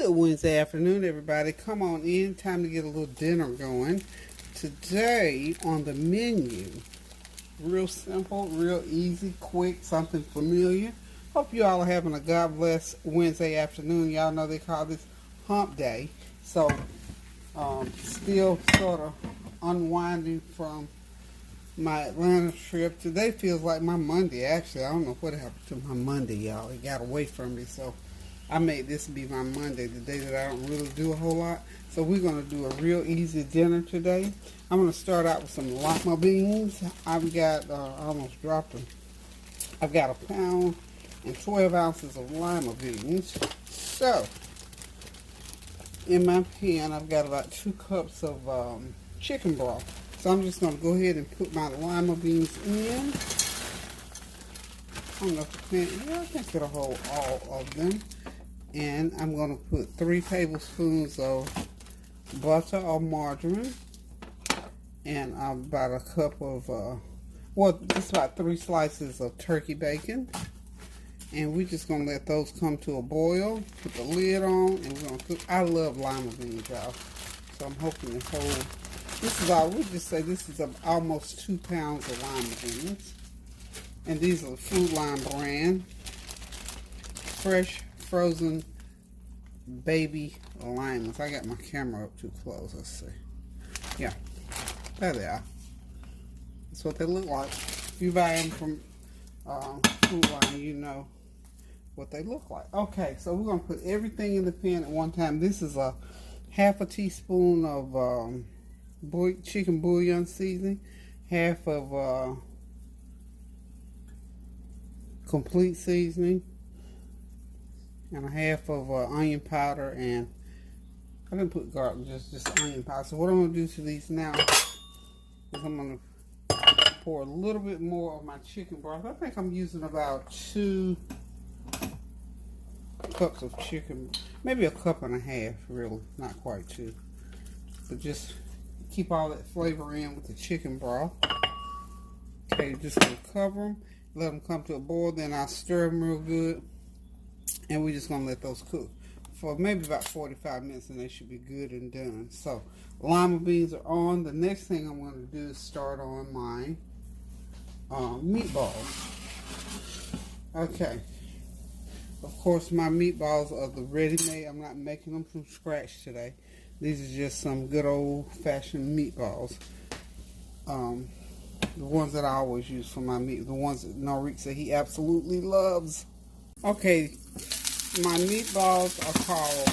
Good Wednesday afternoon, everybody. Come on in. Time to get a little dinner going. Today on the menu, real simple, real easy, quick, something familiar. Hope you all are having a God bless Wednesday afternoon. Y'all know they call this hump day. So, still sort of unwinding from my Atlanta trip. Today feels like my Monday, actually. I don't know what happened to my Monday, y'all. It got away from me, so I made this be my Monday, the day that I don't really do a whole lot. So we're going to do a real easy dinner today. I'm going to start out with some Lima Beans. I've got, I almost dropped them. I've got 1 pound and 12 ounces of Lima Beans. So, in my pan, I've got about 2 cups of chicken broth. So I'm just going to go ahead and put my Lima Beans in. I don't know if the pan, yeah, I think it'll hold all of them. And I'm going to put 3 tablespoons of butter or margarine. And about a cup of, just about 3 slices of turkey bacon. And we're just going to let those come to a boil. Put the lid on and we're going to cook. I love Lima Beans, y'all. So I'm hoping to hold. This is all, we just say this is almost 2 pounds of Lima Beans. And these are the Food Line brand. Fresh frozen baby limas. I got my camera up too close. Let's see. Yeah, there they are. That's what they look like. If you buy them from Food Line, you know what they look like. Okay, so we're gonna put everything in the pan at one time. This is a half a teaspoon of chicken bouillon seasoning, half of complete seasoning, and a half of onion powder, and I didn't put garlic, just onion powder. So what I'm going to do to these now is I'm going to pour a little bit more of my chicken broth. I think I'm using about 2 cups of chicken, maybe 1.5 cups, really, not quite 2. But just keep all that flavor in with the chicken broth. Okay, just going to cover them, let them come to a boil, then I'll stir them real good. And we're just going to let those cook for maybe about 45 minutes and they should be good and done. So, Lima beans are on. The next thing I'm going to do is start on my meatballs. Okay. Of course, my meatballs are the ready-made. I'm not making them from scratch today. These are just some good old-fashioned meatballs. The ones that I always use for my meat. The ones that Norik said he absolutely loves. Okay, my meatballs are called,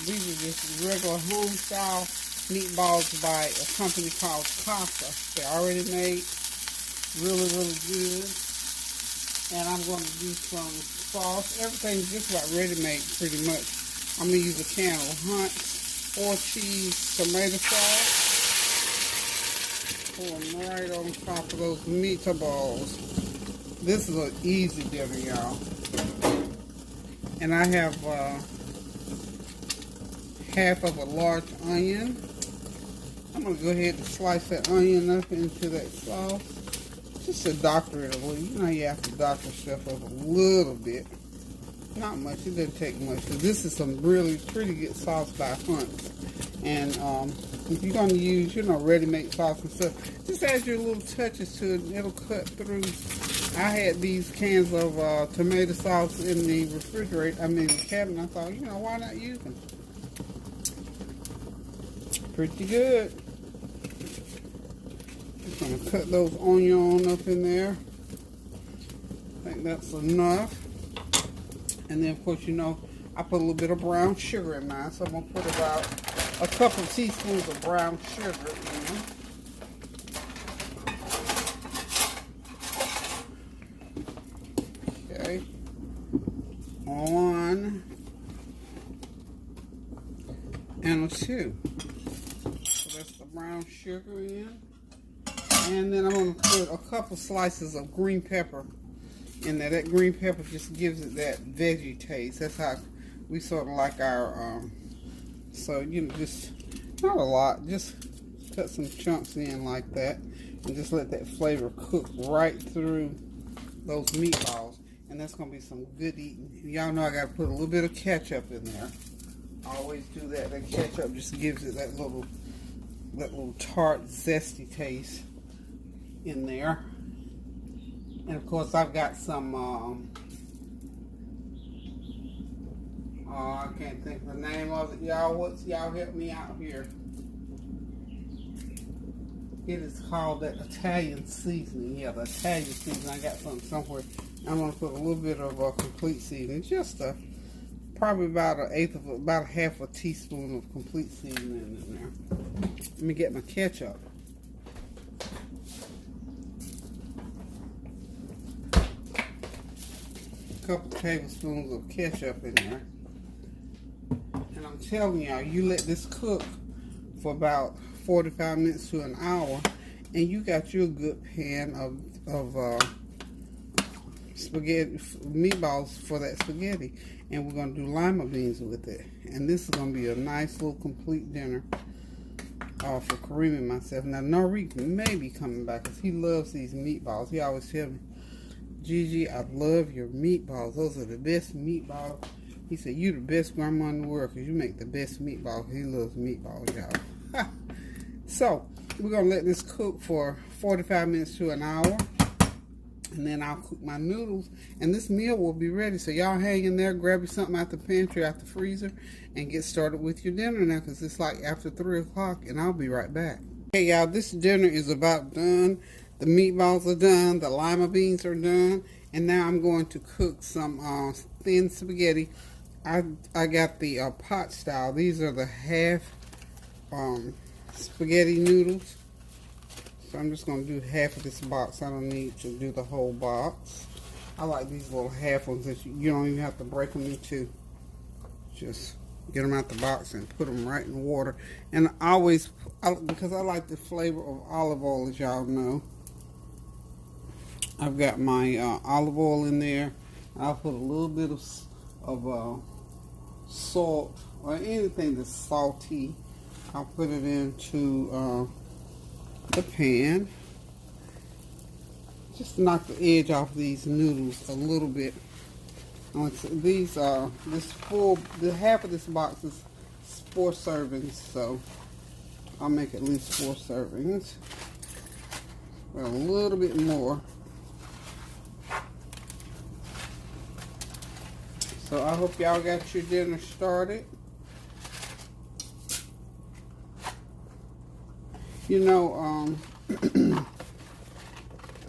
these are just regular home-style meatballs by a company called Casa. They're already made, really, really good. And I'm going to do some sauce. Everything's just about ready-made, pretty much. I'm going to use a can of Hunt's 4-cheese tomato sauce. Pour them right on top of those meatballs. This is an easy dinner, y'all. And I have half of a large onion. I'm going to go ahead and slice that onion up into that sauce. Just to doctor it a little. You know you have to doctor stuff up a little bit. Not much. It doesn't take much. Because this is some really pretty good sauce by Hunt's. And if you're going to use, ready-made sauce and stuff, just add your little touches to it and it'll cut through. I had these cans of tomato sauce in the refrigerator, the cabinet. I thought, why not use them? Pretty good. Just going to cut those onions up in there. I think that's enough. And then, of course, I put a little bit of brown sugar in mine. So I'm going to put about a couple of teaspoons of brown sugar in. Okay. 1 and 2. So that's the brown sugar in. And then I'm going to put a couple slices of green pepper in there. That green pepper just gives it that veggie taste. That's how we sort of like our, so, just not a lot. Just cut some chunks in like that. And just let that flavor cook right through those meatballs. And that's going to be some good eating. Y'all know I got to put a little bit of ketchup in there. I always do that. The ketchup just gives it that little tart, zesty taste in there. And of course, I've got some. I can't think of the name of it. Y'all help me out here. It is called that Italian seasoning. Yeah, the Italian seasoning. I got something somewhere. I'm gonna put a little bit of complete seasoning, just probably about about half a teaspoon of complete seasoning in there. Let me get my ketchup. A couple tablespoons of ketchup in there. And I'm telling y'all, you let this cook for about 45 minutes to an hour, and you got you a good pan of spaghetti, meatballs for that spaghetti. And we're going to do lima beans with it. And this is going to be a nice little complete dinner for Kareem and myself. Now, Noriq may be coming back because he loves these meatballs. He always tells me, Gigi, I love your meatballs. Those are the best meatballs. He said, you the best grandma in the world because you make the best meatballs. He loves meatballs, y'all. So, we're going to let this cook for 45 minutes to an hour. And then I'll cook my noodles. And this meal will be ready. So, y'all hang in there, grab you something out the pantry, out the freezer, and get started with your dinner now because it's like after 3 o'clock. And I'll be right back. Okay, y'all, this dinner is about done. The meatballs are done. The lima beans are done. And now I'm going to cook some thin spaghetti. I got the pot style. These are the half spaghetti noodles. So I'm just going to do half of this box. I don't need to do the whole box. I like these little half ones that you don't even have to break them into. Just get them out the box and put them right in the water. And because I like the flavor of olive oil, as y'all know, I've got my olive oil in there. I'll put a little bit of salt or anything that's salty. I'll put it into the pan. Just knock the edge off these noodles a little bit. The half of this box is 4 servings, so I'll make at least 4 servings. Well, a little bit more. So I hope y'all got your dinner started. You know,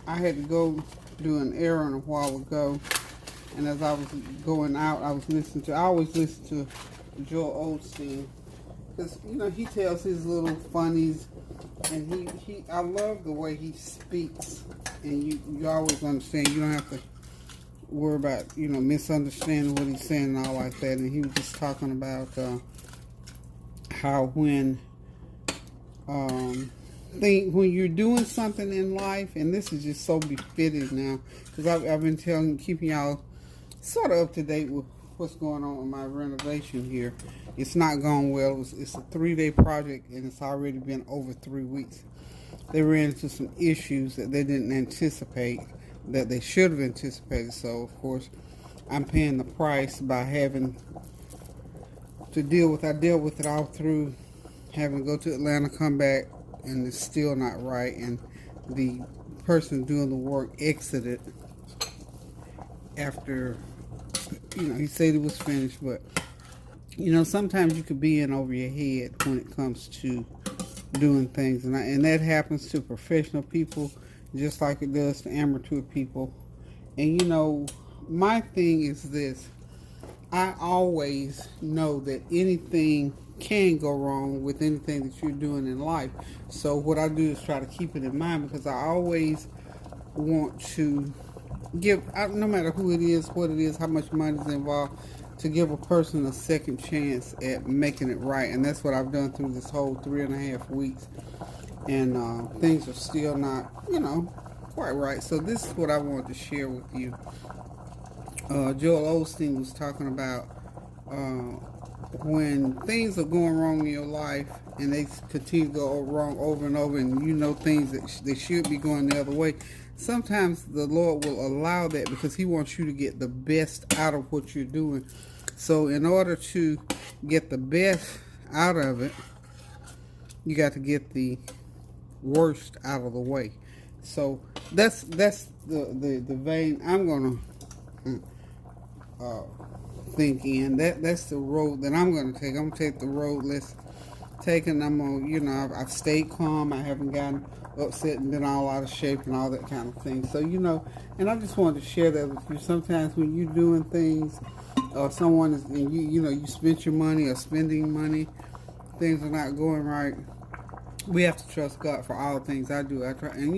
I had to go do an errand a while ago, and as I was going out, I always listen to Joel Osteen, because, you know, he tells his little funnies, and I love the way he speaks, and you always understand. You don't have to worry about, you know, misunderstanding what he's saying and all like that. And he was just talking about how when you're doing something in life, and this is just so befitting now, because I've been keeping y'all sort of up to date with what's going on with my renovation here. It's not going well. It's a 3-day project, and it's already been over 3 weeks. They ran into some issues that they didn't anticipate, that they should have anticipated. So, of course, I'm paying the price by having to deal with. I dealt with it all through having to go to Atlanta, come back, and it's still not right. And the person doing the work exited after, you know, he said it was finished. But, you know, sometimes you could be in over your head when it comes to doing things. And that happens to professional people just like it does to amateur people. And, you know, my thing is this. I always know that anything can go wrong with anything that you're doing in life. So what I do is try to keep it in mind, because I always want to give, no matter who it is, what it is, how much money is involved, to give a person a second chance at making it right. And that's what I've done through this whole 3.5 weeks. And things are still not, you know, quite right. So this is what I wanted to share with you. Joel Osteen was talking about when things are going wrong in your life and they continue to go wrong over and over, and you know things that they should be going the other way, sometimes the Lord will allow that because he wants you to get the best out of what you're doing. So in order to get the best out of it, you got to get the worst out of the way. So that's the vein I'm gonna think in. That's the road that I'm gonna take. I'm gonna take the road less taken. I'm gonna, I've stayed calm. I haven't gotten upset and been all out of shape and all that kind of thing. So, and I just wanted to share that with you. Sometimes when you're doing things, or someone is, and you spent your money or spending money, things are not going right. We have to trust God for all things. I do. I try, and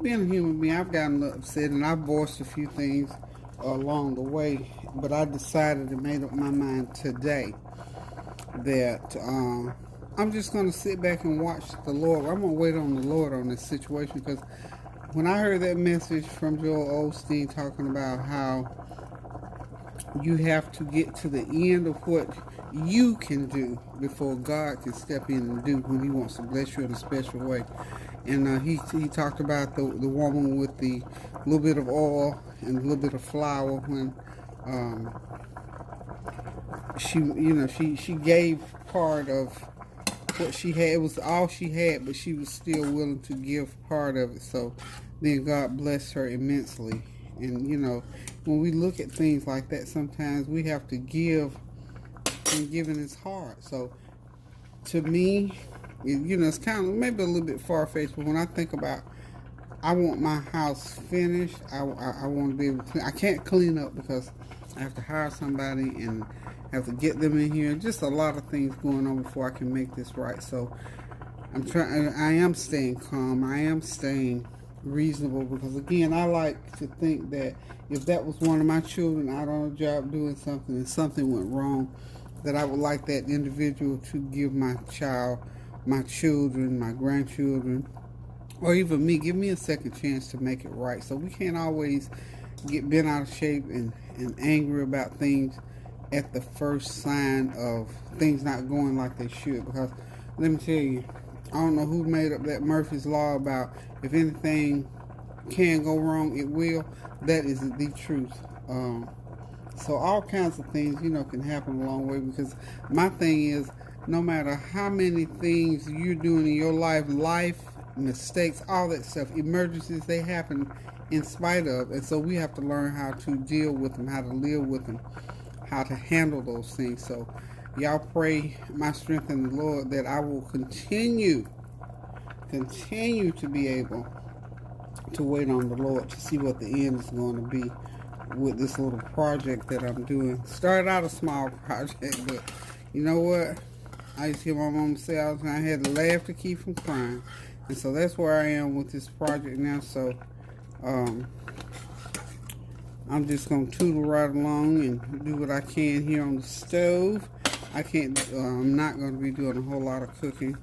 being a human being, I've gotten upset and I've voiced a few things along the way, but I decided and made up my mind today that I'm just going to sit back and watch the Lord. I'm going to wait on the Lord on this situation, because when I heard that message from Joel Osteen talking about how you have to get to the end of what you can do before God can step in and do when He wants to bless you in a special way. And he talked about the woman with the little bit of oil and a little bit of flour when she gave part of what she had. It was all she had, but she was still willing to give part of it. So then God blessed her immensely. And when we look at things like that, sometimes we have to give, and giving is hard. So to me, it's kind of maybe a little bit far-fetched, but when I think about, I want my house finished. I want to be able to clean. I can't clean up because I have to hire somebody and have to get them in here. Just a lot of things going on before I can make this right. So I am staying calm. I am staying reasonable, because again, I like to think that if that was one of my children out on a job doing something and something went wrong, that I would like that individual to give my child, my children, my grandchildren, or even me, give me a second chance to make it right. So we can't always get bent out of shape and angry about things at the first sign of things not going like they should. Because let me tell you, I don't know who made up that Murphy's Law about if anything can go wrong, it will. That is the truth. So all kinds of things, can happen along the way, because my thing is, no matter how many things you're doing in your life, mistakes, all that stuff, emergencies, they happen in spite of. And so we have to learn how to deal with them, how to live with them, how to handle those things. So y'all pray my strength in the Lord that I will continue to be able to wait on the Lord to see what the end is going to be with this little project that I'm doing. Started out a small project, but you know what? I used to hear my mom say all the time, I had to laugh to keep from crying. And so that's where I am with this project now. So I'm just going to tootle right along and do what I can here on the stove. I'm not going to be doing a whole lot of cooking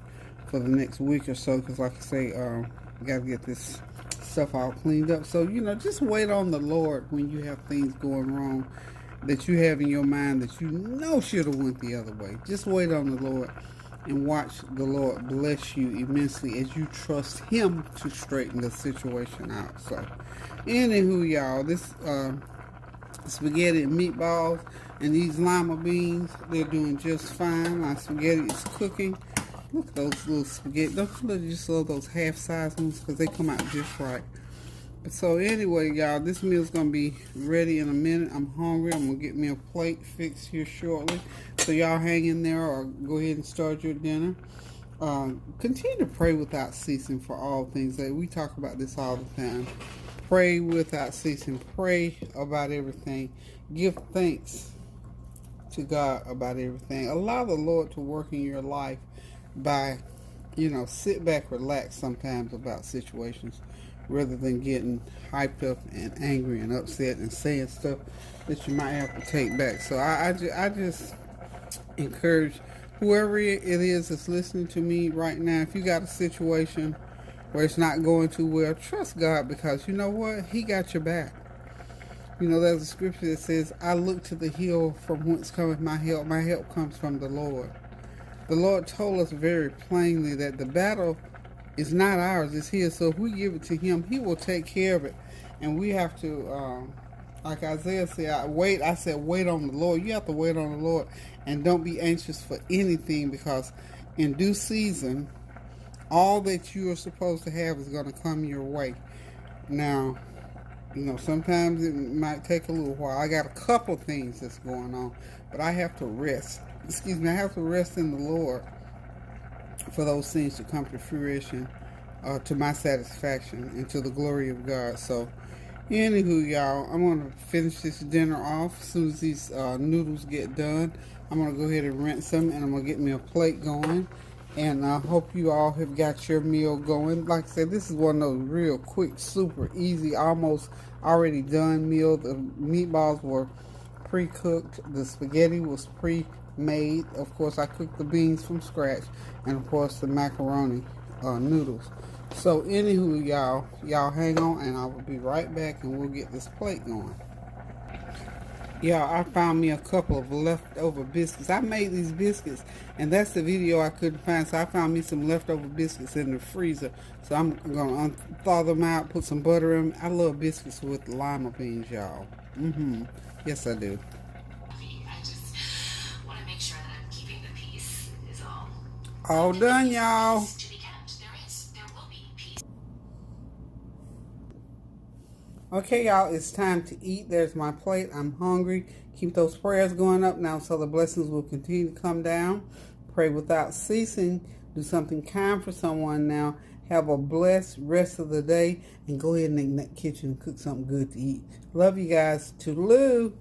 for the next week or so, because like I say, got to get this stuff all cleaned up. So, just wait on the Lord when you have things going wrong that you have in your mind that should have went the other way. Just wait on the Lord and watch the Lord bless you immensely as you trust Him to straighten the situation out. So, anywho, y'all, this spaghetti and meatballs and these Lima beans, they're doing just fine. My spaghetti is cooking. Look at those little spaghetti. Don't you just love those half-size ones, because they come out just right. But so anyway, y'all, this meal's going to be ready in a minute. I'm hungry. I'm going to get me a plate fixed here shortly. So y'all hang in there or go ahead and start your dinner. Continue to pray without ceasing for all things. We talk about this all the time. Pray without ceasing. Pray about everything. Give thanks to God about everything. Allow the Lord to work in your life by, sit back, relax sometimes about situations, rather than getting hyped up and angry and upset and saying stuff that you might have to take back. So I just encourage whoever it is that's listening to me right now, if you got a situation where it's not going too well, trust God, because you know what? He got your back. There's a scripture that says, I look to the hill from whence cometh my help. My help comes from the Lord. The Lord told us very plainly that the battle is not ours, it's His. So if we give it to Him, He will take care of it. And we have to Like Isaiah said, I said, wait on the Lord. You have to wait on the Lord and don't be anxious for anything, because in due season, all that you are supposed to have is going to come your way. Now, sometimes it might take a little while. I got a couple of things that's going on, but I have to rest. Excuse me, I have to rest in the Lord for those things to come to fruition, to my satisfaction and to the glory of God. So, anywho, y'all, I'm going to finish this dinner off as soon as these noodles get done. I'm going to go ahead and rinse them, and I'm going to get me a plate going. And I hope you all have got your meal going. Like I said, this is one of those real quick, super easy, almost already done meal. The meatballs were pre-cooked. The spaghetti was pre-made. Of course, I cooked the beans from scratch. And, of course, the macaroni noodles. So, anywho, y'all hang on, and I will be right back, and we'll get this plate going. Y'all, I found me a couple of leftover biscuits. I made these biscuits, and that's the video I couldn't find. So I found me some leftover biscuits in the freezer. So I'm going to unthaw them out, put some butter in them. I love biscuits with Lima Beans, y'all. Yes, I do. I just want to make sure that I'm keeping the peace, is all. All done, y'all. Okay, y'all, it's time to eat. There's my plate. I'm hungry. Keep those prayers going up now so the blessings will continue to come down. Pray without ceasing. Do something kind for someone now. Have a blessed rest of the day. And go ahead and in that kitchen and cook something good to eat. Love you guys. Toodaloo.